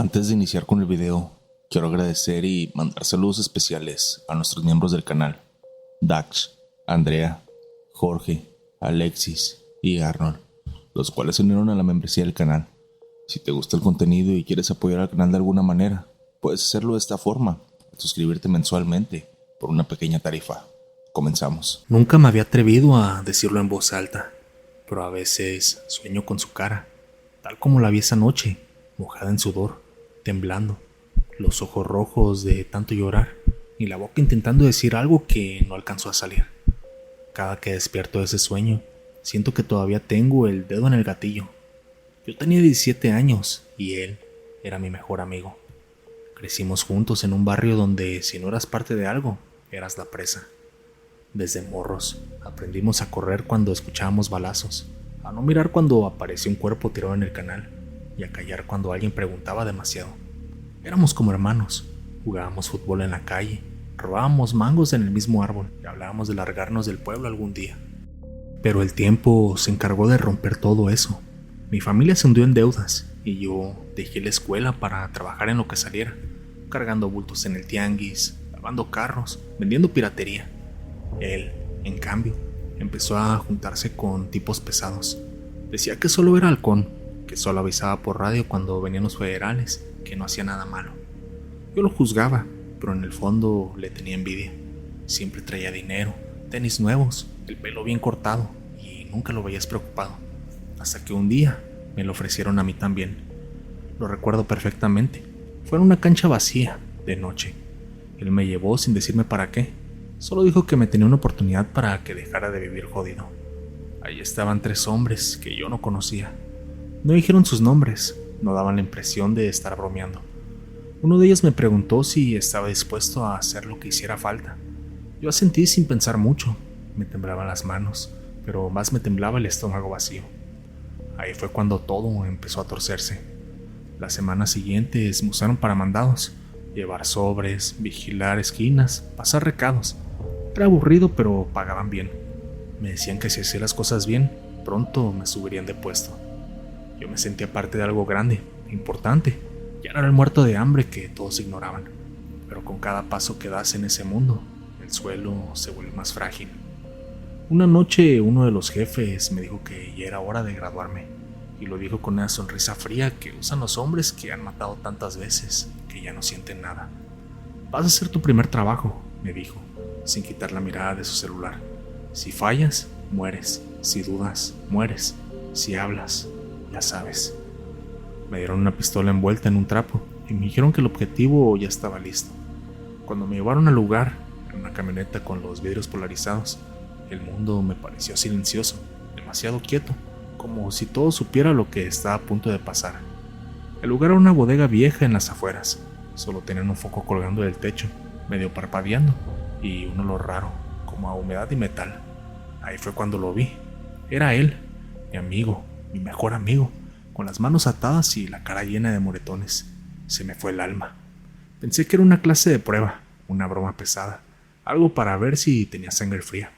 Antes de iniciar con el video, quiero agradecer y mandar saludos especiales a nuestros miembros del canal: Dax, Andrea, Jorge, Alexis y Arnold, los cuales se unieron a la membresía del canal. Si te gusta el contenido y quieres apoyar al canal de alguna manera, puedes hacerlo de esta forma: suscribirte mensualmente por una pequeña tarifa. Comenzamos. Nunca me había atrevido a decirlo en voz alta, pero a veces sueño con su cara, tal como la vi esa noche, mojada en sudor, temblando, los ojos rojos de tanto llorar y la boca intentando decir algo que no alcanzó a salir. Cada que despierto de ese sueño, siento que todavía tengo el dedo en el gatillo. Yo tenía 17 años y él era mi mejor amigo. Crecimos juntos en un barrio donde si no eras parte de algo, eras la presa. Desde morros aprendimos a correr cuando escuchábamos balazos, a no mirar cuando apareció un cuerpo tirado en el canal y a callar cuando alguien preguntaba demasiado. Éramos como hermanos, jugábamos fútbol en la calle, robábamos mangos en el mismo árbol y hablábamos de largarnos del pueblo algún día. Pero el tiempo se encargó de romper todo eso. Mi familia se hundió en deudas y yo dejé la escuela para trabajar en lo que saliera, cargando bultos en el tianguis, lavando carros, vendiendo piratería. Él, en cambio, empezó a juntarse con tipos pesados. Decía que solo era halcón, que solo avisaba por radio cuando venían los federales, que no hacía nada malo. Yo lo juzgaba, pero en el fondo le tenía envidia. Siempre traía dinero, tenis nuevos, el pelo bien cortado y nunca lo veías preocupado. Hasta que un día me lo ofrecieron a mí también. Lo recuerdo perfectamente. Fue en una cancha vacía, de noche. Él me llevó sin decirme para qué. Solo dijo que me tenía una oportunidad para que dejara de vivir jodido. Ahí estaban 3 hombres que yo no conocía. No dijeron sus nombres, no daban la impresión de estar bromeando. Uno de ellos me preguntó si estaba dispuesto a hacer lo que hiciera falta. Yo asentí sin pensar mucho. Me temblaban las manos, pero más me temblaba el estómago vacío. Ahí fue cuando todo empezó a torcerse. Las semanas siguientes me usaron para mandados: llevar sobres, vigilar esquinas, pasar recados. Era aburrido, pero pagaban bien. Me decían que si hacía las cosas bien, pronto me subirían de puesto. Yo me sentía parte de algo grande, importante. Ya no era el muerto de hambre que todos ignoraban. Pero con cada paso que das en ese mundo, el suelo se vuelve más frágil. Una noche uno de los jefes me dijo que ya era hora de graduarme, y lo dijo con una sonrisa fría que usan los hombres que han matado tantas veces que ya no sienten nada. Vas a hacer tu primer trabajo, me dijo, sin quitar la mirada de su celular. Si fallas, mueres. Si dudas, mueres. Si hablas, ya sabes. Me dieron una pistola envuelta en un trapo y me dijeron que el objetivo ya estaba listo. Cuando me llevaron al lugar, en una camioneta con los vidrios polarizados, el mundo me pareció silencioso, demasiado quieto, como si todo supiera lo que estaba a punto de pasar. El lugar era una bodega vieja en las afueras. Solo tenían un foco colgando del techo, medio parpadeando, y un olor raro, como a humedad y metal. Ahí fue cuando lo vi. Era él, mi amigo, mi mejor amigo, con las manos atadas y la cara llena de moretones. Se me fue el alma. Pensé que era una clase de prueba, una broma pesada, algo para ver si tenía sangre fría.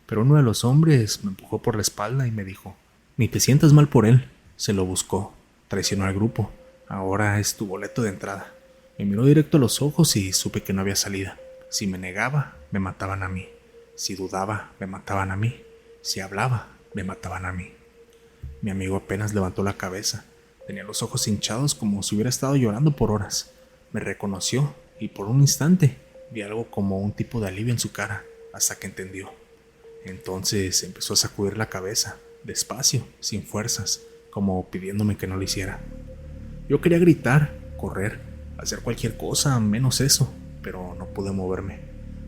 Pero uno de los hombres me empujó por la espalda y me dijo: ni te sientas mal por él, se lo buscó, traicionó al grupo, ahora es tu boleto de entrada. Me miró directo a los ojos y supe que no había salida. Si me negaba, me mataban a mí. Si dudaba, me mataban a mí. Si hablaba, me mataban a mí. Mi amigo apenas levantó la cabeza. Tenía los ojos hinchados como si hubiera estado llorando por horas. Me reconoció y por un instante vi algo como un tipo de alivio en su cara, hasta que entendió. Entonces empezó a sacudir la cabeza, despacio, sin fuerzas, como pidiéndome que no lo hiciera. Yo quería gritar, correr, hacer cualquier cosa menos eso, pero no pude moverme.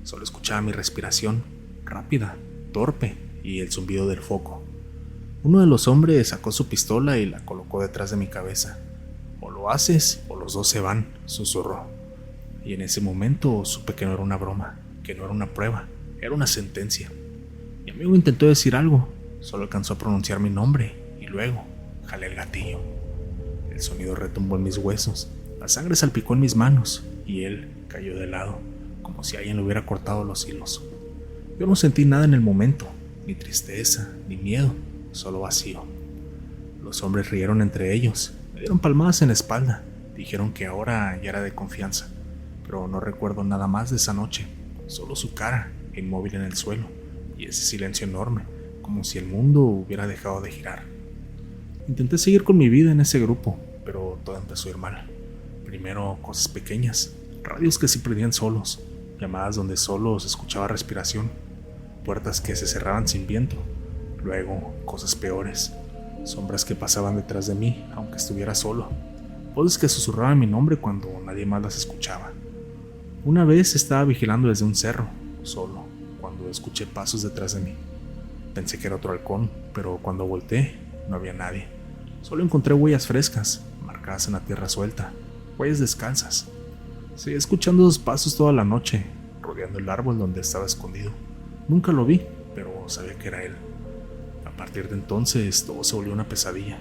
Solo escuchaba mi respiración, rápida, torpe, y el zumbido del foco. Uno de los hombres sacó su pistola y la colocó detrás de mi cabeza. O lo haces o los dos se van, susurró. Y en ese momento supe que no era una broma, que no era una prueba, era una sentencia. Mi amigo intentó decir algo, solo alcanzó a pronunciar mi nombre y luego jalé el gatillo. El sonido retumbó en mis huesos, la sangre salpicó en mis manos y él cayó de lado, como si alguien le hubiera cortado los hilos. Yo no sentí nada en el momento, ni tristeza, ni miedo, solo vacío. Los hombres rieron entre ellos, me dieron palmadas en la espalda, Dijeron que ahora ya era de confianza, pero no recuerdo nada más de esa noche, solo su cara, inmóvil en el suelo, y ese silencio enorme, como si el mundo hubiera dejado de girar. Intenté seguir con mi vida en ese grupo, pero todo empezó a ir mal. Primero cosas pequeñas, radios que se prendían solos, llamadas donde solo se escuchaba respiración, puertas que se cerraban sin viento. Luego cosas peores, sombras que pasaban detrás de mí aunque estuviera solo, voces que susurraban mi nombre cuando nadie más las escuchaba. Una vez estaba vigilando desde un cerro, solo, cuando escuché pasos detrás de mí. Pensé que era otro halcón, pero cuando volteé no había nadie. Solo encontré huellas frescas, marcadas en la tierra suelta, huellas descalzas. Seguí escuchando esos pasos toda la noche, rodeando el árbol donde estaba escondido. Nunca lo vi, pero sabía que era él. A partir de entonces todo se volvió una pesadilla.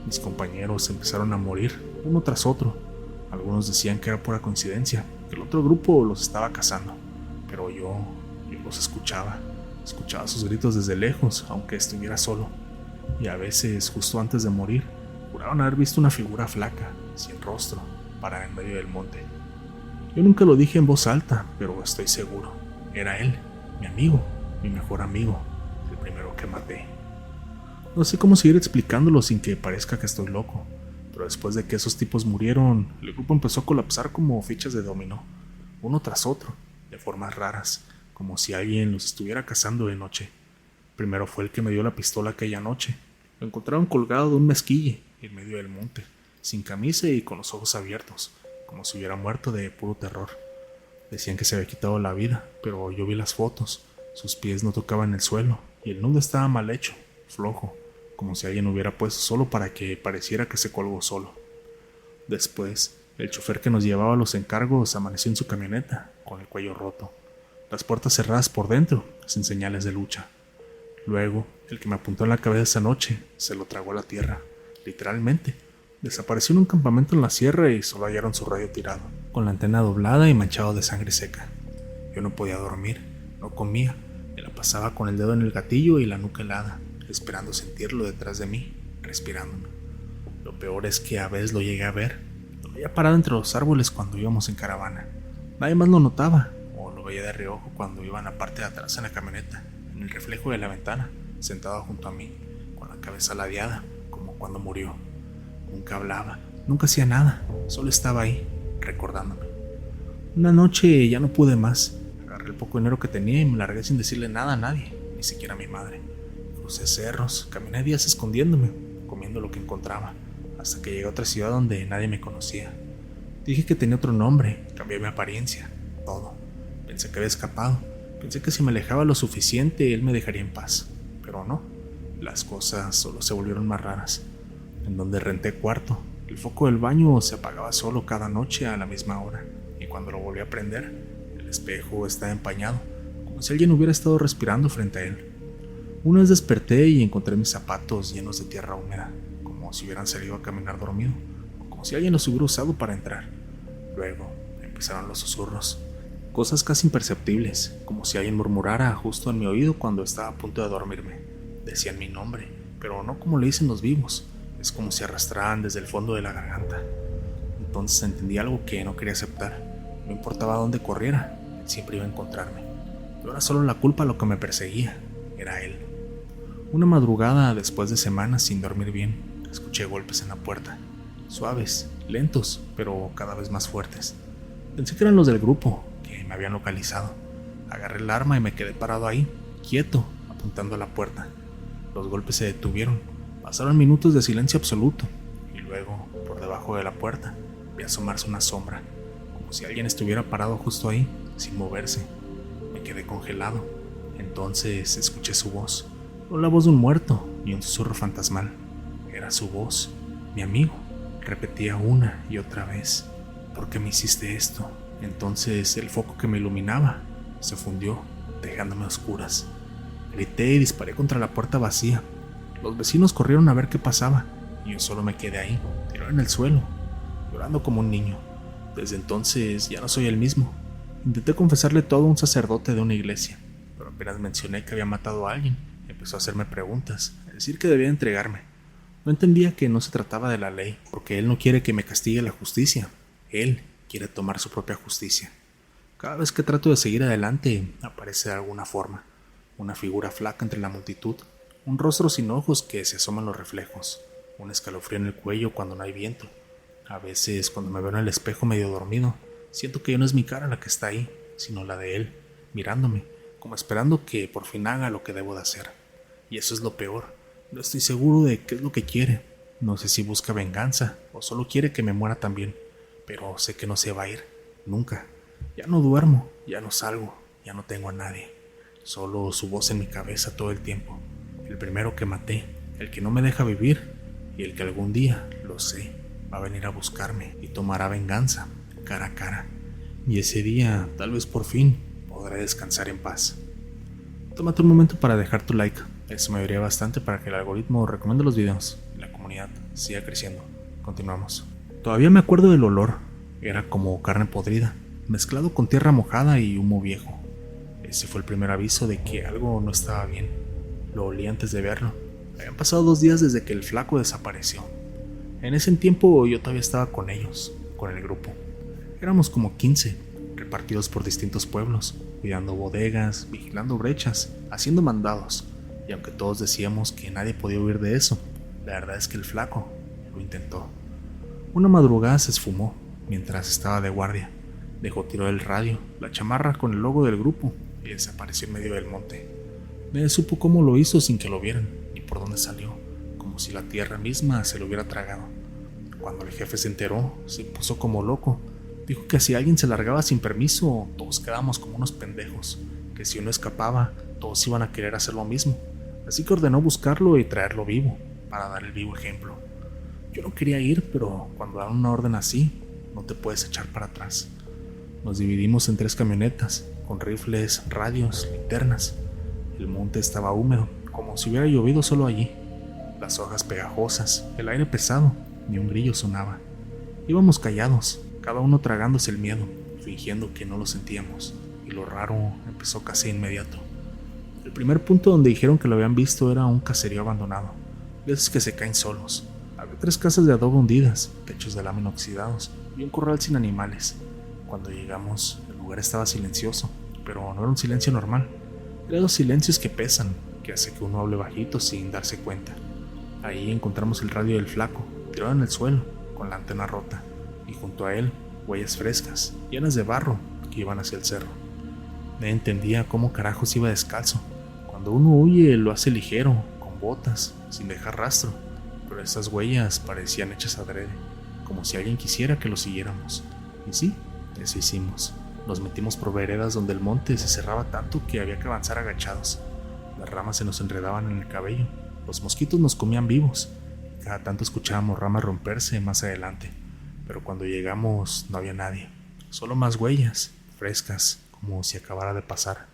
Mis compañeros empezaron a morir, uno tras otro. Algunos decían que era pura coincidencia, que el otro grupo los estaba cazando. Pero yo los escuchaba sus gritos desde lejos, aunque estuviera solo. Y a veces, justo antes de morir, juraron haber visto una figura flaca, sin rostro, parada en medio del monte. Yo nunca lo dije en voz alta, pero estoy seguro. Era él, mi amigo, mi mejor amigo, el primero que maté. No sé cómo seguir explicándolo sin que parezca que estoy loco, pero después de que esos tipos murieron, el grupo empezó a colapsar como fichas de dominó, uno tras otro, de formas raras, como si alguien los estuviera cazando de noche. Primero fue el que me dio la pistola aquella noche. Lo encontraron colgado de un mezquite en medio del monte, sin camisa y con los ojos abiertos, como si hubiera muerto de puro terror. Decían que se había quitado la vida, pero yo vi las fotos. Sus pies no tocaban el suelo y el nudo estaba mal hecho, flojo, como si alguien hubiera puesto solo para que pareciera que se colgó solo. Después, el chofer que nos llevaba los encargos amaneció en su camioneta, con el cuello roto, las puertas cerradas por dentro, sin señales de lucha. Luego, el que me apuntó en la cabeza esa noche se lo tragó a la tierra, literalmente. Desapareció en un campamento en la sierra y solo hallaron su radio tirado, con la antena doblada y manchado de sangre seca. Yo no podía dormir, no comía, me la pasaba con el dedo en el gatillo y la nuca helada, esperando sentirlo detrás de mí, respirándome. Lo peor es que a veces lo llegué a ver, lo veía parado entre los árboles cuando íbamos en caravana. Nadie más lo notaba, o lo veía de reojo cuando iba en la parte de atrás en la camioneta, en el reflejo de la ventana, sentado junto a mí, con la cabeza ladeada, como cuando murió. Nunca hablaba, nunca hacía nada, solo estaba ahí, recordándome. Una noche ya no pude más, agarré el poco dinero que tenía y me largué sin decirle nada a nadie, ni siquiera a mi madre. Crucé cerros, caminé días escondiéndome, comiendo lo que encontraba, hasta que llegué a otra ciudad donde nadie me conocía. Dije que tenía otro nombre, cambié mi apariencia, todo. Pensé que había escapado, pensé que si me alejaba lo suficiente él me dejaría en paz, pero no, las cosas solo se volvieron más raras. En donde renté cuarto, el foco del baño se apagaba solo cada noche a la misma hora, y cuando lo volví a prender, el espejo estaba empañado, como si alguien hubiera estado respirando frente a él. Una vez desperté y encontré mis zapatos llenos de tierra húmeda, como si hubieran salido a caminar dormido, o como si alguien los hubiera usado para entrar. Luego empezaron los susurros, cosas casi imperceptibles, como si alguien murmurara justo en mi oído cuando estaba a punto de dormirme. Decían mi nombre, pero no como le dicen los vivos. Es como si arrastraran desde el fondo de la garganta. Entonces entendí algo que no quería aceptar. No importaba dónde corriera, él siempre iba a encontrarme. No era solo la culpa lo que me perseguía, era él. Una madrugada, después de semanas sin dormir bien, escuché golpes en la puerta. Suaves, lentos, pero cada vez más fuertes. Pensé que eran los del grupo, que me habían localizado. Agarré el arma y me quedé parado ahí, quieto, apuntando a la puerta. Los golpes se detuvieron. Pasaron minutos de silencio absoluto, y luego, por debajo de la puerta, vi asomarse una sombra, como si alguien estuviera parado justo ahí, sin moverse. Me quedé congelado. Entonces escuché su voz, no la voz de un muerto, ni un susurro fantasmal. Era su voz, mi amigo. Repetía una y otra vez: ¿por qué me hiciste esto? Entonces el foco que me iluminaba se fundió, dejándome a oscuras. Grité y disparé contra la puerta vacía. Los vecinos corrieron a ver qué pasaba, y yo solo me quedé ahí, tirado en el suelo, llorando como un niño. Desde entonces ya no soy el mismo. Intenté confesarle todo a un sacerdote de una iglesia, pero apenas mencioné que había matado a alguien, empezó a hacerme preguntas, a decir que debía entregarme. No entendía que no se trataba de la ley, porque él no quiere que me castigue la justicia. Él quiere tomar su propia justicia. Cada vez que trato de seguir adelante, aparece de alguna forma. Una figura flaca entre la multitud, un rostro sin ojos que se asoma en los reflejos, un escalofrío en el cuello cuando no hay viento. A veces, cuando me veo en el espejo medio dormido, siento que ya no es mi cara la que está ahí, sino la de él, mirándome, como esperando que por fin haga lo que debo de hacer. Y eso es lo peor. No estoy seguro de qué es lo que quiere. No sé si busca venganza o solo quiere que me muera también. Pero sé que no se va a ir. Nunca. Ya no duermo, ya no salgo, ya no tengo a nadie. Solo su voz en mi cabeza todo el tiempo. El primero que maté, el que no me deja vivir y el que algún día, lo sé, va a venir a buscarme y tomará venganza, cara a cara. Y ese día, tal vez por fin, podré descansar en paz. Tómate un momento para dejar tu like. Eso me ayudaría bastante para que el algoritmo recomiende los videos y la comunidad siga creciendo. Continuamos. Todavía me acuerdo del olor. Era como carne podrida, mezclado con tierra mojada y humo viejo. Ese fue el primer aviso de que algo no estaba bien. Lo olí antes de verlo. Habían pasado 2 días desde que el flaco desapareció. En ese tiempo yo todavía estaba con ellos, con el grupo. Éramos como 15, repartidos por distintos pueblos, cuidando bodegas, vigilando brechas, haciendo mandados. Y aunque todos decíamos que nadie podía huir de eso, la verdad es que el flaco lo intentó. Una madrugada se esfumó mientras estaba de guardia. Dejó tirado el radio, la chamarra con el logo del grupo y desapareció en medio del monte. Nadie supo cómo lo hizo sin que lo vieran, ni por dónde salió, como si la tierra misma se lo hubiera tragado. Cuando el jefe se enteró, se puso como loco. Dijo que si alguien se largaba sin permiso, todos quedábamos como unos pendejos, que si uno escapaba, todos iban a querer hacer lo mismo. Así que ordenó buscarlo y traerlo vivo, para dar el vivo ejemplo. Yo no quería ir, pero cuando dan una orden así, no te puedes echar para atrás. Nos dividimos en 3 camionetas, con rifles, radios, linternas. El monte estaba húmedo, como si hubiera llovido solo allí. Las hojas pegajosas, el aire pesado, ni un grillo sonaba. Íbamos callados, cada uno tragándose el miedo, fingiendo que no lo sentíamos, y lo raro empezó casi de inmediato. El primer punto donde dijeron que lo habían visto era un caserío abandonado, de esos que se caen solos. Había 3 casas de adobe hundidas, techos de lámina oxidados y un corral sin animales. Cuando llegamos, el lugar estaba silencioso, pero no era un silencio normal. Eran los silencios que pesan, que hace que uno hable bajito sin darse cuenta. Ahí encontramos el radio del flaco, tirado en el suelo, con la antena rota, y junto a él, huellas frescas, llenas de barro, que iban hacia el cerro. Nadie entendía cómo carajos iba descalzo. Cuando uno huye, lo hace ligero, con botas, sin dejar rastro, pero esas huellas parecían hechas adrede, como si alguien quisiera que lo siguiéramos. Y sí, eso hicimos. Nos metimos por veredas donde el monte se cerraba tanto que había que avanzar agachados. Las ramas se nos enredaban en el cabello, los mosquitos nos comían vivos. Cada tanto escuchábamos ramas romperse más adelante, pero cuando llegamos no había nadie, solo más huellas, frescas, como si acabara de pasar.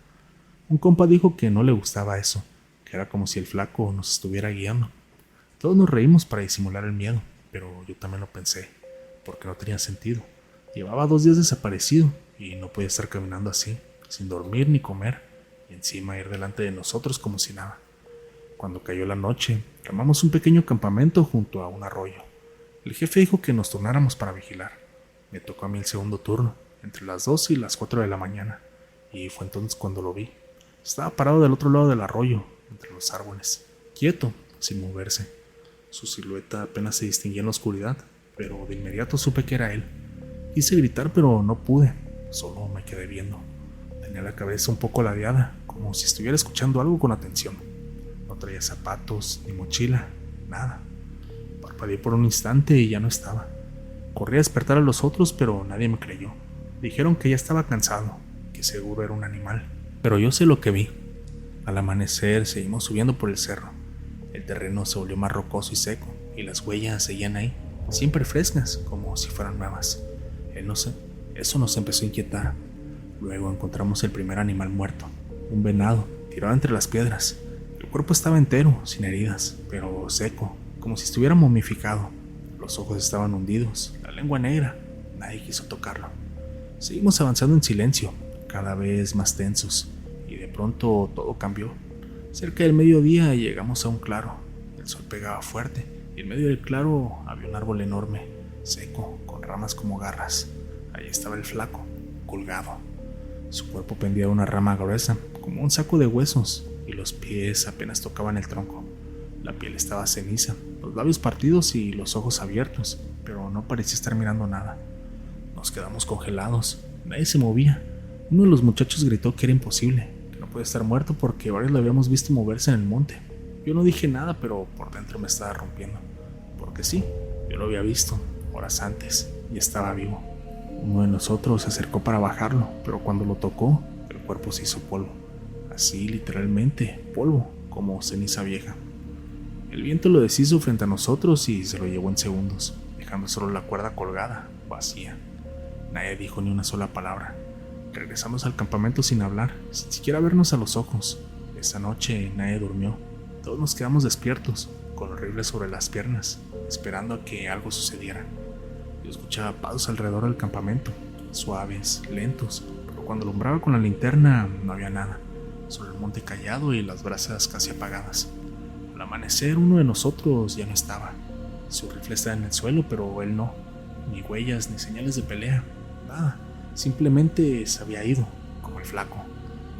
Un compa dijo que no le gustaba eso, que era como si el flaco nos estuviera guiando. Todos nos reímos para disimular el miedo, pero yo también lo pensé, porque no tenía sentido. Llevaba 2 días desaparecido y no podía estar caminando así, sin dormir ni comer, y encima ir delante de nosotros como si nada. Cuando cayó la noche, armamos un pequeño campamento junto a un arroyo. El jefe dijo que nos turnáramos para vigilar. Me tocó a mí el segundo turno, entre las 2 y las 4 de la mañana, y fue entonces cuando lo vi. Estaba parado del otro lado del arroyo, entre los árboles, quieto, sin moverse. Su silueta apenas se distinguía en la oscuridad, pero de inmediato supe que era él. Quise gritar, pero no pude, solo me quedé viendo. Tenía la cabeza un poco ladeada, como si estuviera escuchando algo con atención. No traía zapatos, ni mochila, nada. Parpadeé por un instante y ya no estaba. Corrí a despertar a los otros, pero nadie me creyó. Dijeron que ya estaba cansado, que seguro era un animal. Pero yo sé lo que vi. Al amanecer seguimos subiendo por el cerro. El terreno se volvió más rocoso y seco, y las huellas seguían ahí, siempre frescas, como si fueran nuevas. Eso nos empezó a inquietar. Luego encontramos el primer animal muerto, un venado, tirado entre las piedras. El cuerpo estaba entero, sin heridas, pero seco, como si estuviera momificado. Los ojos estaban hundidos, la lengua negra. Nadie quiso tocarlo. Seguimos avanzando en silencio, cada vez más tensos, y de pronto todo cambió. Cerca del mediodía llegamos a un claro. El sol pegaba fuerte, y en medio del claro había un árbol enorme, seco, con ramas como garras. Allí estaba el flaco, colgado. Su cuerpo pendía de una rama gruesa, como un saco de huesos, y los pies apenas tocaban el tronco. La piel estaba ceniza, los labios partidos y los ojos abiertos, pero no parecía estar mirando nada. Nos quedamos congelados, nadie se movía. Uno de los muchachos gritó que era imposible, que no podía estar muerto porque varios lo habíamos visto moverse en el monte. Yo no dije nada, pero por dentro me estaba rompiendo, porque sí, yo lo había visto horas antes y estaba vivo. Uno de nosotros se acercó para bajarlo, pero cuando lo tocó, el cuerpo se hizo polvo. Así, literalmente, polvo, como ceniza vieja. El viento lo deshizo frente a nosotros y se lo llevó en segundos, dejando solo la cuerda colgada, vacía. Nadie dijo ni una sola palabra. Regresamos al campamento sin hablar, sin siquiera vernos a los ojos. Esa noche nadie durmió. Todos nos quedamos despiertos, con los rifles sobre las piernas, esperando a que algo sucediera. Yo escuchaba pasos alrededor del campamento, suaves, lentos, pero cuando alumbraba con la linterna no había nada, solo el monte callado y las brasas casi apagadas. Al amanecer uno de nosotros ya no estaba. Su rifle estaba en el suelo, pero él no. Ni huellas, ni señales de pelea, nada. Simplemente se había ido, como el flaco.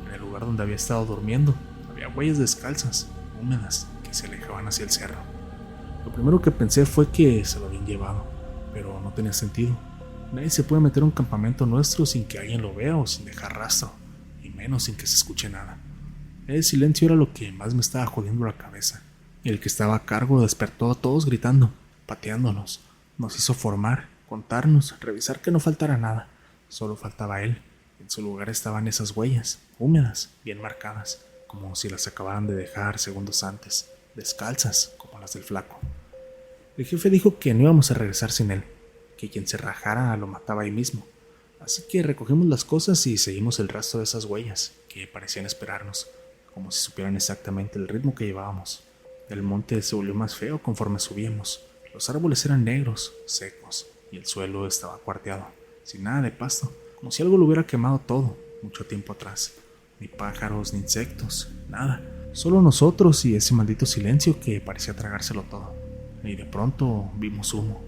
En el lugar donde había estado durmiendo, había huellas descalzas, húmedas, que se alejaban hacia el cerro. Lo primero que pensé fue que se lo habían llevado, pero no tenía sentido. Nadie se puede meter a un campamento nuestro sin que alguien lo vea o sin dejar rastro, y menos sin que se escuche nada. El silencio era lo que más me estaba jodiendo la cabeza. El que estaba a cargo despertó a todos gritando, pateándonos. Nos hizo formar, contarnos, revisar que no faltara nada. Solo faltaba él. En su lugar estaban esas huellas, húmedas, bien marcadas, como si las acabaran de dejar segundos antes, descalzas, como las del flaco. El jefe dijo que no íbamos a regresar sin él, que quien se rajara lo mataba ahí mismo. Así que recogimos las cosas y seguimos el rastro de esas huellas, que parecían esperarnos, como si supieran exactamente el ritmo que llevábamos. El monte se volvió más feo conforme subíamos. Los árboles eran negros, secos, y el suelo estaba cuarteado, sin nada de pasto, como si algo lo hubiera quemado todo, mucho tiempo atrás. Ni pájaros, ni insectos, nada. Solo nosotros y ese maldito silencio que parecía tragárselo todo. Y de pronto vimos humo.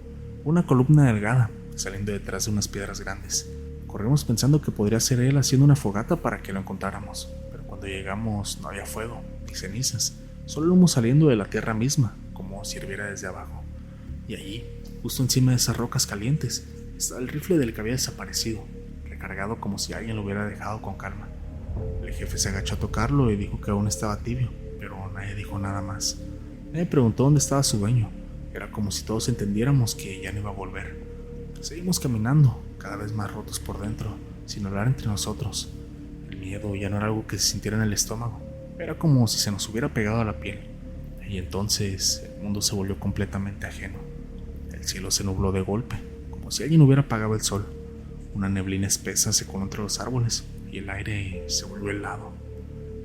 Una columna delgada, saliendo detrás de unas piedras grandes. Corrimos pensando que podría ser él haciendo una fogata para que lo encontráramos. Pero cuando llegamos no había fuego, ni cenizas. Solo el humo saliendo de la tierra misma, como si hirviera desde abajo. Y allí, justo encima de esas rocas calientes, estaba el rifle del que había desaparecido, recargado como si alguien lo hubiera dejado con calma. El jefe se agachó a tocarlo y dijo que aún estaba tibio, pero nadie dijo nada más. Nadie preguntó dónde estaba su dueño. Era como si todos entendiéramos que ya no iba a volver. Seguimos caminando, cada vez más rotos por dentro, sin hablar entre nosotros. El miedo ya no era algo que se sintiera en el estómago. Era como si se nos hubiera pegado a la piel. Y entonces el mundo se volvió completamente ajeno. El cielo se nubló de golpe, como si alguien hubiera apagado el sol. Una neblina espesa se coló entre los árboles y el aire se volvió helado.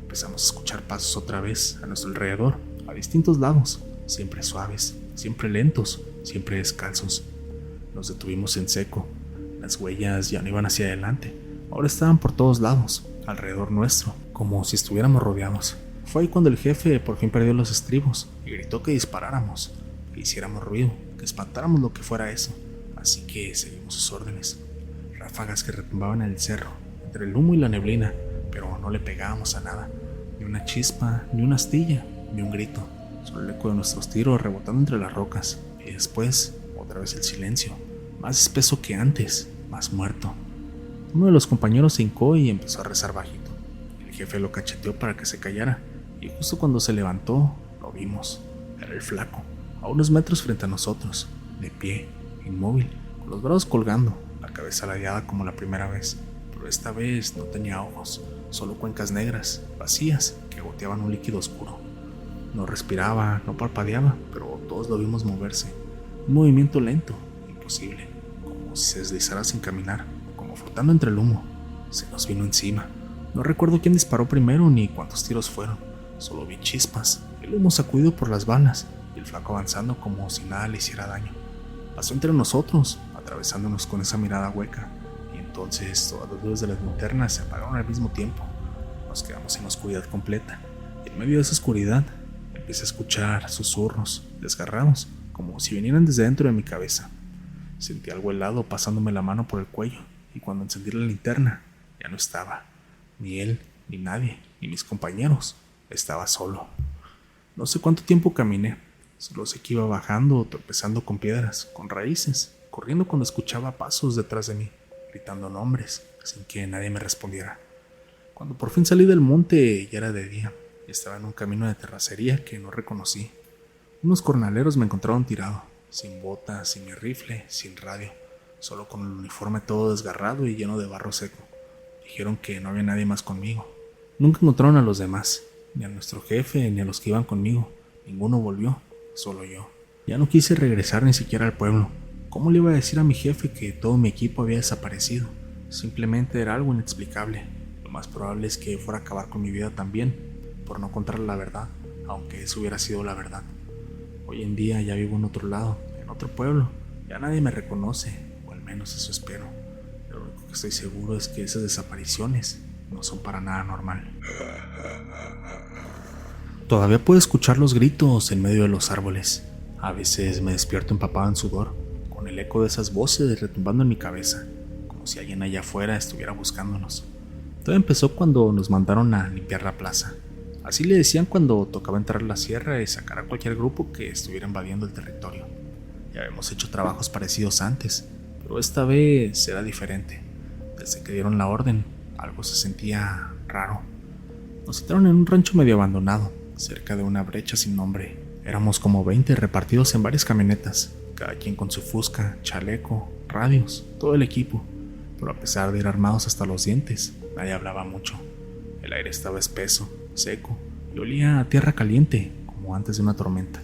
Empezamos a escuchar pasos otra vez a nuestro alrededor, a distintos lados, siempre suaves, siempre lentos, siempre descalzos. Nos detuvimos en seco. Las huellas ya no iban hacia adelante, ahora estaban por todos lados, alrededor nuestro, como si estuviéramos rodeados. Fue ahí cuando el jefe por fin perdió los estribos y gritó que disparáramos, que hiciéramos ruido, que espantáramos lo que fuera eso. Así que seguimos sus órdenes. Ráfagas que retumbaban en el cerro, entre el humo y la neblina, pero no le pegábamos a nada. Ni una chispa, ni una astilla, ni un grito. Solo el eco de nuestros tiros rebotando entre las rocas. Y después, otra vez el silencio, más espeso que antes, más muerto. Uno de los compañeros se hincó y empezó a rezar bajito. El jefe lo cacheteó para que se callara, y justo cuando se levantó, lo vimos. Era el flaco, a unos metros frente a nosotros, de pie, inmóvil, con los brazos colgando, la cabeza ladeada como la primera vez, pero esta vez no tenía ojos, solo cuencas negras, vacías, que goteaban un líquido oscuro. No respiraba, no parpadeaba, pero todos lo vimos moverse. Un movimiento lento, imposible, como si se deslizara sin caminar, como flotando entre el humo. Se nos vino encima. No recuerdo quién disparó primero ni cuántos tiros fueron. Solo vi chispas, el humo sacudido por las balas y el flaco avanzando como si nada le hiciera daño. Pasó entre nosotros, atravesándonos con esa mirada hueca, y entonces todas las luces de las linternas se apagaron al mismo tiempo. Nos quedamos en oscuridad completa, y en medio de esa oscuridad empecé a escuchar susurros, desgarrados, como si vinieran desde dentro de mi cabeza. Sentí algo helado pasándome la mano por el cuello, y cuando encendí la linterna, ya no estaba. Ni él, ni nadie, ni mis compañeros. Estaba solo. No sé cuánto tiempo caminé. Solo sé que iba bajando, tropezando con piedras, con raíces, corriendo cuando escuchaba pasos detrás de mí, gritando nombres, sin que nadie me respondiera. Cuando por fin salí del monte, ya era de día, y estaba en un camino de terracería que no reconocí. Unos jornaleros me encontraron tirado, sin botas, sin mi rifle, sin radio, solo con el uniforme todo desgarrado y lleno de barro seco. Dijeron que no había nadie más conmigo. Nunca encontraron a los demás, ni a nuestro jefe, ni a los que iban conmigo. Ninguno volvió, solo yo. Ya no quise regresar ni siquiera al pueblo. ¿Cómo le iba a decir a mi jefe que todo mi equipo había desaparecido? Simplemente era algo inexplicable. Lo más probable es que fuera a acabar con mi vida también, por no contar la verdad, aunque eso hubiera sido la verdad. Hoy en día ya vivo en otro lado, en otro pueblo. Ya nadie me reconoce, o al menos eso espero. Lo único que estoy seguro es que esas desapariciones no son para nada normal. Todavía puedo escuchar los gritos en medio de los árboles. A veces me despierto empapado en sudor, con el eco de esas voces retumbando en mi cabeza, como si alguien allá afuera estuviera buscándonos. Todo empezó cuando nos mandaron a limpiar la plaza. Así le decían cuando tocaba entrar a la sierra y sacar a cualquier grupo que estuviera invadiendo el territorio. Ya habíamos hecho trabajos parecidos antes, pero esta vez era diferente. Desde que dieron la orden, algo se sentía raro. Nos citaron en un rancho medio abandonado, cerca de una brecha sin nombre. Éramos como 20 repartidos en varias camionetas, cada quien con su fusca, chaleco, radios, todo el equipo. Pero a pesar de ir armados hasta los dientes, nadie hablaba mucho. El aire estaba espeso, seco, y olía a tierra caliente, como antes de una tormenta.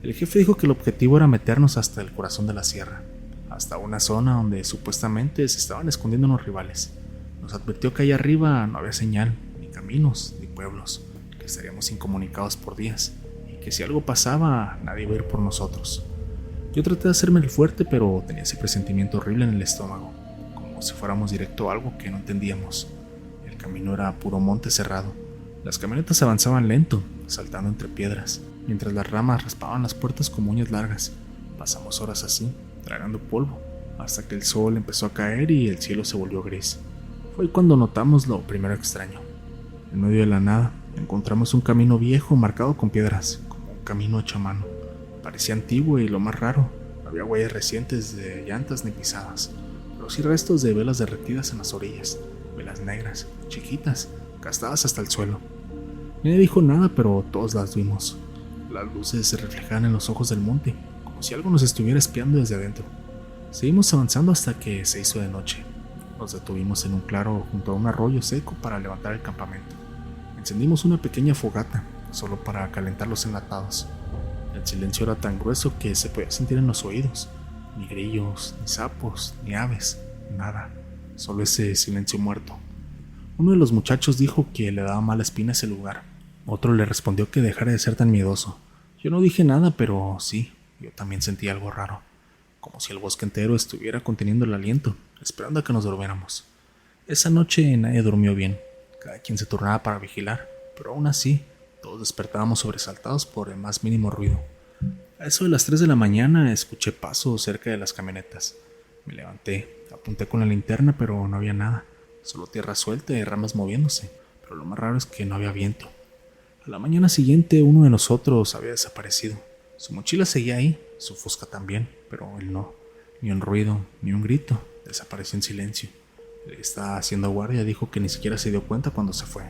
El jefe dijo que el objetivo era meternos hasta el corazón de la sierra, hasta una zona donde supuestamente se estaban escondiendo unos rivales. Nos advirtió que allá arriba no había señal, ni caminos, ni pueblos, que estaríamos incomunicados por días, y que si algo pasaba, nadie iba a ir por nosotros. Yo traté de hacerme el fuerte, pero tenía ese presentimiento horrible en el estómago, como si fuéramos directo a algo que no entendíamos. El camino era puro monte cerrado. Las camionetas avanzaban lento, saltando entre piedras, mientras las ramas raspaban las puertas como uñas largas. Pasamos horas así, tragando polvo, hasta que el sol empezó a caer y el cielo se volvió gris. Fue cuando notamos lo primero extraño. En medio de la nada, encontramos un camino viejo marcado con piedras, como un camino hecho a mano. Parecía antiguo y lo más raro, no había huellas recientes de llantas ni pisadas, pero sí restos de velas derretidas en las orillas, velas negras, chiquitas, gastadas hasta el suelo. Nadie dijo nada, pero todos las vimos. Las luces se reflejaban en los ojos del monte, como si algo nos estuviera espiando desde adentro. Seguimos avanzando hasta que se hizo de noche. Nos detuvimos en un claro junto a un arroyo seco para levantar el campamento. Encendimos una pequeña fogata, solo para calentar los enlatados. El silencio era tan grueso que se podía sentir en los oídos. Ni grillos, ni sapos, ni aves, nada. Solo ese silencio muerto. Uno de los muchachos dijo que le daba mala espina ese lugar. Otro le respondió que dejara de ser tan miedoso. Yo no dije nada, pero sí, yo también sentí algo raro. Como si el bosque entero estuviera conteniendo el aliento, esperando a que nos durmiéramos. Esa noche nadie durmió bien. Cada quien se turnaba para vigilar, pero aún así, todos despertábamos sobresaltados por el más mínimo ruido. A eso de las 3 de la mañana escuché pasos cerca de las camionetas. Me levanté, apunté con la linterna, pero no había nada. Solo tierra suelta y ramas moviéndose, pero lo más raro es que no había viento. A la mañana siguiente uno de nosotros había desaparecido. Su mochila seguía ahí, su fusca también, pero él no. Ni un ruido, ni un grito, desapareció en silencio. El que estaba haciendo guardia dijo que ni siquiera se dio cuenta cuando se fue.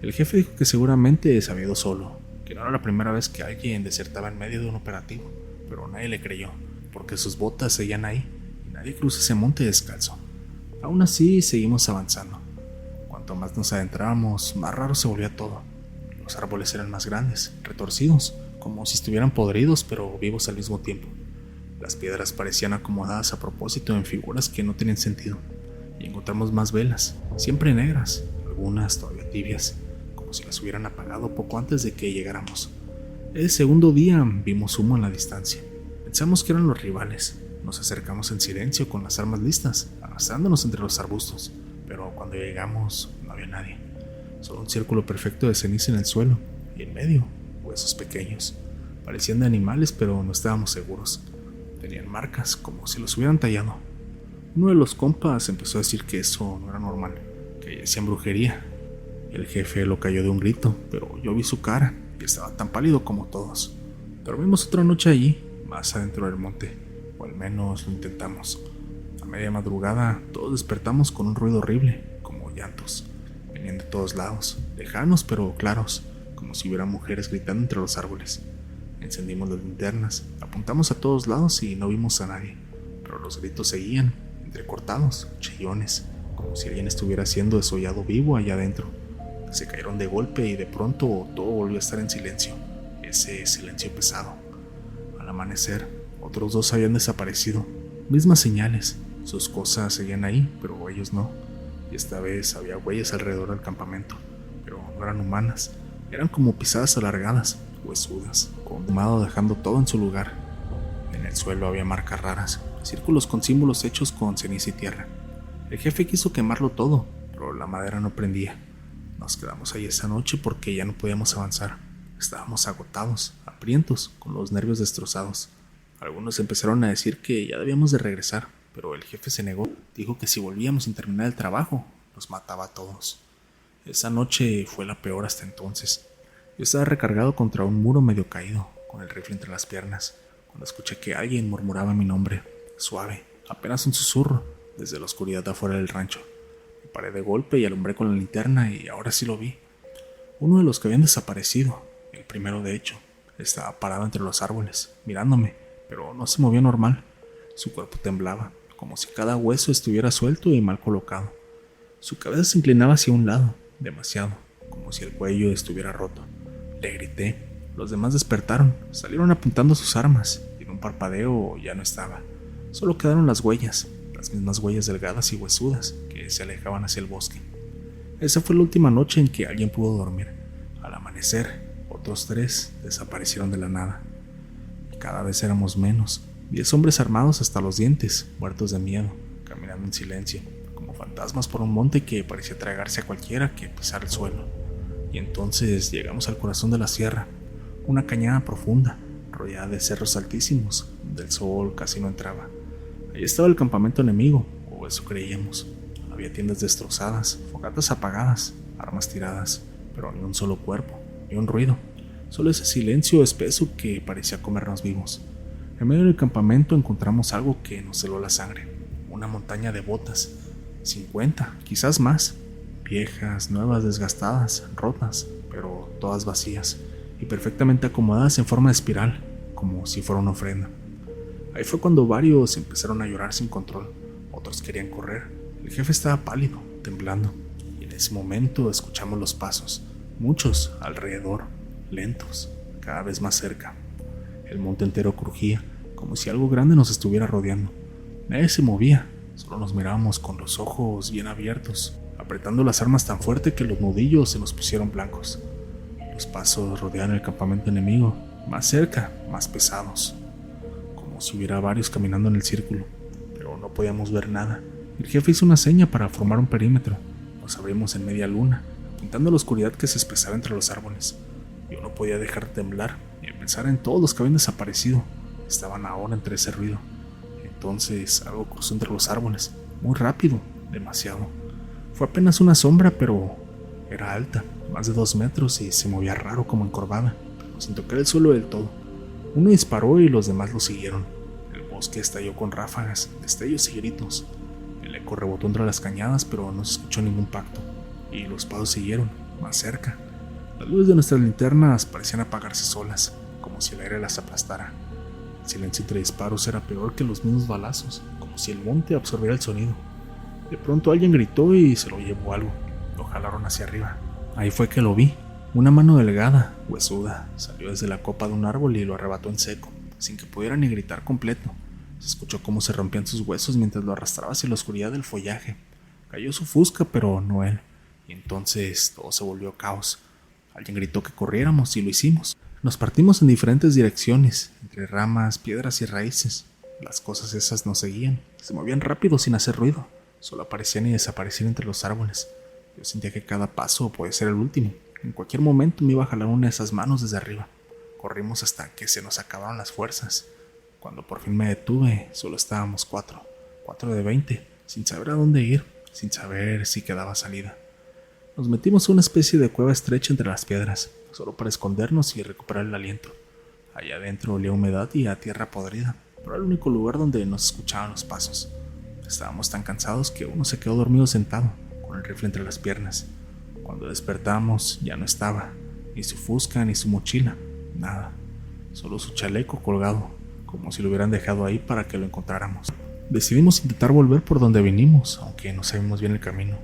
El jefe dijo que seguramente se había ido solo, que no era la primera vez que alguien desertaba en medio de un operativo, pero nadie le creyó, porque sus botas seguían ahí y nadie cruza ese monte descalzo. Aún así, seguimos avanzando. Cuanto más nos adentrábamos, más raro se volvía todo. Los árboles eran más grandes, retorcidos, como si estuvieran podridos pero vivos al mismo tiempo. Las piedras parecían acomodadas a propósito en figuras que no tenían sentido. Y encontramos más velas, siempre negras, algunas todavía tibias, como si las hubieran apagado poco antes de que llegáramos. El segundo día vimos humo en la distancia. Pensamos que eran los rivales. Nos acercamos en silencio con las armas listas, arrastrándonos entre los arbustos, pero cuando llegamos no había nadie. Solo un círculo perfecto de ceniza en el suelo, y en medio, huesos pequeños. Parecían de animales, pero no estábamos seguros. Tenían marcas, como si los hubieran tallado. Uno de los compas empezó a decir que eso no era normal, que hacían brujería. El jefe lo cayó de un grito, pero yo vi su cara y estaba tan pálido como todos. Dormimos otra noche allí, más adentro del monte, o al menos lo intentamos. A media madrugada todos despertamos con un ruido horrible, como llantos. Venían de todos lados, lejanos pero claros, como si hubiera mujeres gritando entre los árboles. Encendimos las linternas, apuntamos a todos lados y no vimos a nadie, pero los gritos seguían, entrecortados, chillones, como si alguien estuviera siendo desollado vivo allá adentro. Se cayeron de golpe y de pronto todo volvió a estar en silencio, ese silencio pesado. Al amanecer, otros dos habían desaparecido, mismas señales, sus cosas seguían ahí, pero ellos no, y esta vez había huellas alrededor del campamento, pero no eran humanas, eran como pisadas alargadas, huesudas, condumado dejando todo en su lugar. En el suelo había marcas raras, círculos con símbolos hechos con ceniza y tierra. El jefe quiso quemarlo todo, pero la madera no prendía. Nos quedamos ahí esa noche porque ya no podíamos avanzar. Estábamos agotados, hambrientos, con los nervios destrozados. Algunos empezaron a decir que ya debíamos de regresar, pero el jefe se negó. Dijo que si volvíamos sin terminar el trabajo, nos mataba a todos. Esa noche fue la peor hasta entonces. Yo estaba recargado contra un muro medio caído, con el rifle entre las piernas, cuando escuché que alguien murmuraba mi nombre, suave, apenas un susurro, desde la oscuridad de afuera del rancho. Me paré de golpe y alumbré con la linterna y ahora sí lo vi. Uno de los que habían desaparecido, el primero de hecho, estaba parado entre los árboles, mirándome, pero no se movía normal. Su cuerpo temblaba, como si cada hueso estuviera suelto y mal colocado. Su cabeza se inclinaba hacia un lado, demasiado, como si el cuello estuviera roto. Le grité. Los demás despertaron, salieron apuntando sus armas, y en un parpadeo ya no estaba. Solo quedaron las huellas, las mismas huellas delgadas y huesudas que se alejaban hacia el bosque. Esa fue la última noche en que alguien pudo dormir. Al amanecer, otros 3 desaparecieron de la nada. Y cada vez éramos menos, 10 hombres armados hasta los dientes, muertos de miedo, caminando en silencio, como fantasmas por un monte que parecía tragarse a cualquiera que pisara el suelo. Y entonces llegamos al corazón de la sierra, una cañada profunda, rodeada de cerros altísimos, donde el sol casi no entraba. Allí estaba el campamento enemigo, o eso creíamos. Había tiendas destrozadas, fogatas apagadas, armas tiradas, pero ni un solo cuerpo, ni un ruido, solo ese silencio espeso que parecía comernos vivos. En medio del campamento encontramos algo que nos heló la sangre, una montaña de botas, 50, quizás más, viejas, nuevas, desgastadas, rotas, pero todas vacías y perfectamente acomodadas en forma de espiral, como si fuera una ofrenda. Ahí fue cuando varios empezaron a llorar sin control, otros querían correr. El jefe estaba pálido, temblando, y en ese momento escuchamos los pasos, muchos alrededor, lentos, cada vez más cerca. El monte entero crujía, como si algo grande nos estuviera rodeando. Nadie se movía, solo nos mirábamos con los ojos bien abiertos, apretando las armas tan fuerte que los nudillos se nos pusieron blancos. Los pasos rodeaban el campamento enemigo, más cerca, más pesados, como si hubiera varios caminando en el círculo, pero no podíamos ver nada. El jefe hizo una seña para formar un perímetro. Nos abrimos en media luna, apuntando a la oscuridad que se espesaba entre los árboles. Yo no podía dejar de temblar y pensar en todos los que habían desaparecido. Estaban ahora entre ese ruido. Entonces algo cruzó entre los árboles, muy rápido, demasiado. Fue apenas una sombra, pero era alta, más de 2 metros y se movía raro como encorvada, pero sin tocar el suelo del todo. Uno disparó y los demás lo siguieron. El bosque estalló con ráfagas, destellos y gritos. El eco rebotó entre las cañadas, pero no se escuchó ningún pacto. Y los pasos siguieron, más cerca. Las luces de nuestras linternas parecían apagarse solas, como si el aire las aplastara. El silencio entre disparos era peor que los mismos balazos, como si el monte absorbiera el sonido. De pronto alguien gritó y se lo llevó algo. Lo jalaron hacia arriba. Ahí fue que lo vi. Una mano delgada, huesuda, salió desde la copa de un árbol y lo arrebató en seco, sin que pudiera ni gritar completo. Se escuchó cómo se rompían sus huesos mientras lo arrastraba hacia la oscuridad del follaje. Cayó su fusca, pero no él. Y entonces todo se volvió caos. Alguien gritó que corriéramos y lo hicimos. Nos partimos en diferentes direcciones, entre ramas, piedras y raíces. Las cosas esas nos seguían. Se movían rápido sin hacer ruido. Solo aparecían y desaparecían entre los árboles. Yo sentía que cada paso podía ser el último. En cualquier momento me iba a jalar una de esas manos desde arriba. corrimos hasta que se nos acabaron las fuerzas. Cuando por fin me detuve, solo estábamos cuatro de 20, sin saber a dónde ir, sin saber si quedaba salida. Nos metimos en una especie de cueva estrecha entre las piedras, solo para escondernos y recuperar el aliento. Allá adentro olía a humedad y a tierra podrida, pero era el único lugar donde nos escuchaban los pasos. Estábamos tan cansados que uno se quedó dormido sentado, con el rifle entre las piernas. Cuando despertamos, ya no estaba, ni su fusca ni su mochila, nada, solo su chaleco colgado, como si lo hubieran dejado ahí para que lo encontráramos. Decidimos intentar volver por donde vinimos, aunque no sabíamos bien el camino.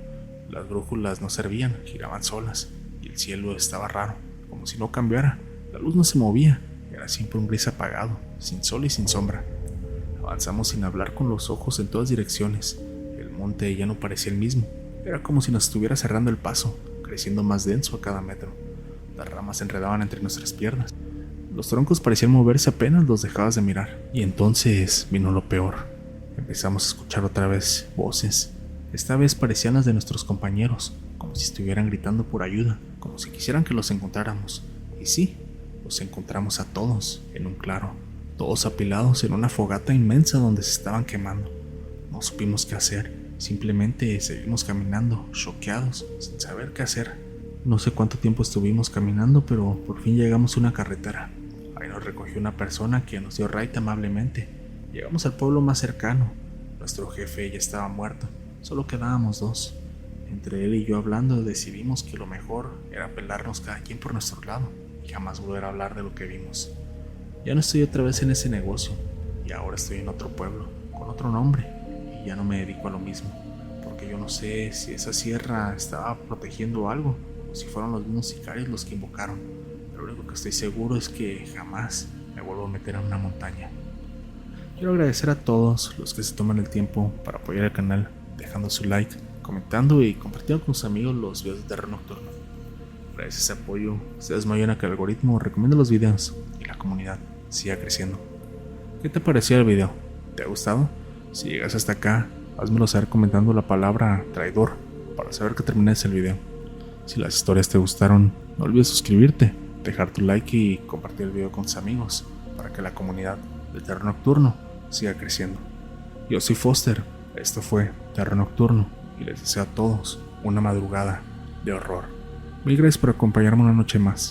Las brújulas no servían, giraban solas, y el cielo estaba raro, como si no cambiara. La luz no se movía, era siempre un gris apagado, sin sol y sin sombra. Avanzamos sin hablar, con los ojos en todas direcciones. El monte ya no parecía el mismo, era como si nos estuviera cerrando el paso, creciendo más denso a cada metro. Las ramas se enredaban entre nuestras piernas. Los troncos parecían moverse apenas los dejabas de mirar. Y entonces vino lo peor. Empezamos a escuchar otra vez voces. Esta vez parecían las de nuestros compañeros, como si estuvieran gritando por ayuda, como si quisieran que los encontráramos. Y sí, los encontramos a todos, en un claro, todos apilados en una fogata inmensa donde se estaban quemando. No supimos qué hacer, simplemente seguimos caminando, choqueados, sin saber qué hacer. No sé cuánto tiempo estuvimos caminando, pero por fin llegamos a una carretera. Ahí nos recogió una persona que nos dio raite amablemente. Llegamos al pueblo más cercano. Nuestro jefe ya estaba muerto, solo quedábamos dos. Entre él y yo hablando, decidimos que lo mejor era pelarnos cada quien por nuestro lado y jamás volver a hablar de lo que vimos. Ya no estoy otra vez en ese negocio, y ahora estoy en otro pueblo, con otro nombre, y ya no me dedico a lo mismo, porque yo no sé si esa sierra estaba protegiendo algo, o si fueron los mismos sicarios los que invocaron. Lo único que estoy seguro es que jamás me vuelvo a meter en una montaña. Quiero agradecer a todos los que se toman el tiempo para apoyar el canal, dejando su like, comentando y compartiendo con sus amigos los videos de terror nocturno. Gracias a ese apoyo, ustedes me ayudan a que el algoritmo recomiende los videos y la comunidad siga creciendo. ¿Qué te pareció el video? ¿Te ha gustado? Si llegas hasta acá, házmelo saber comentando la palabra traidor para saber que terminaste el video. Si las historias te gustaron, no olvides suscribirte, dejar tu like y compartir el video con tus amigos para que la comunidad de terror nocturno siga creciendo. Yo soy Foster, esto fue Terror Nocturno y les deseo a todos una madrugada de horror. Mil gracias por acompañarme una noche más.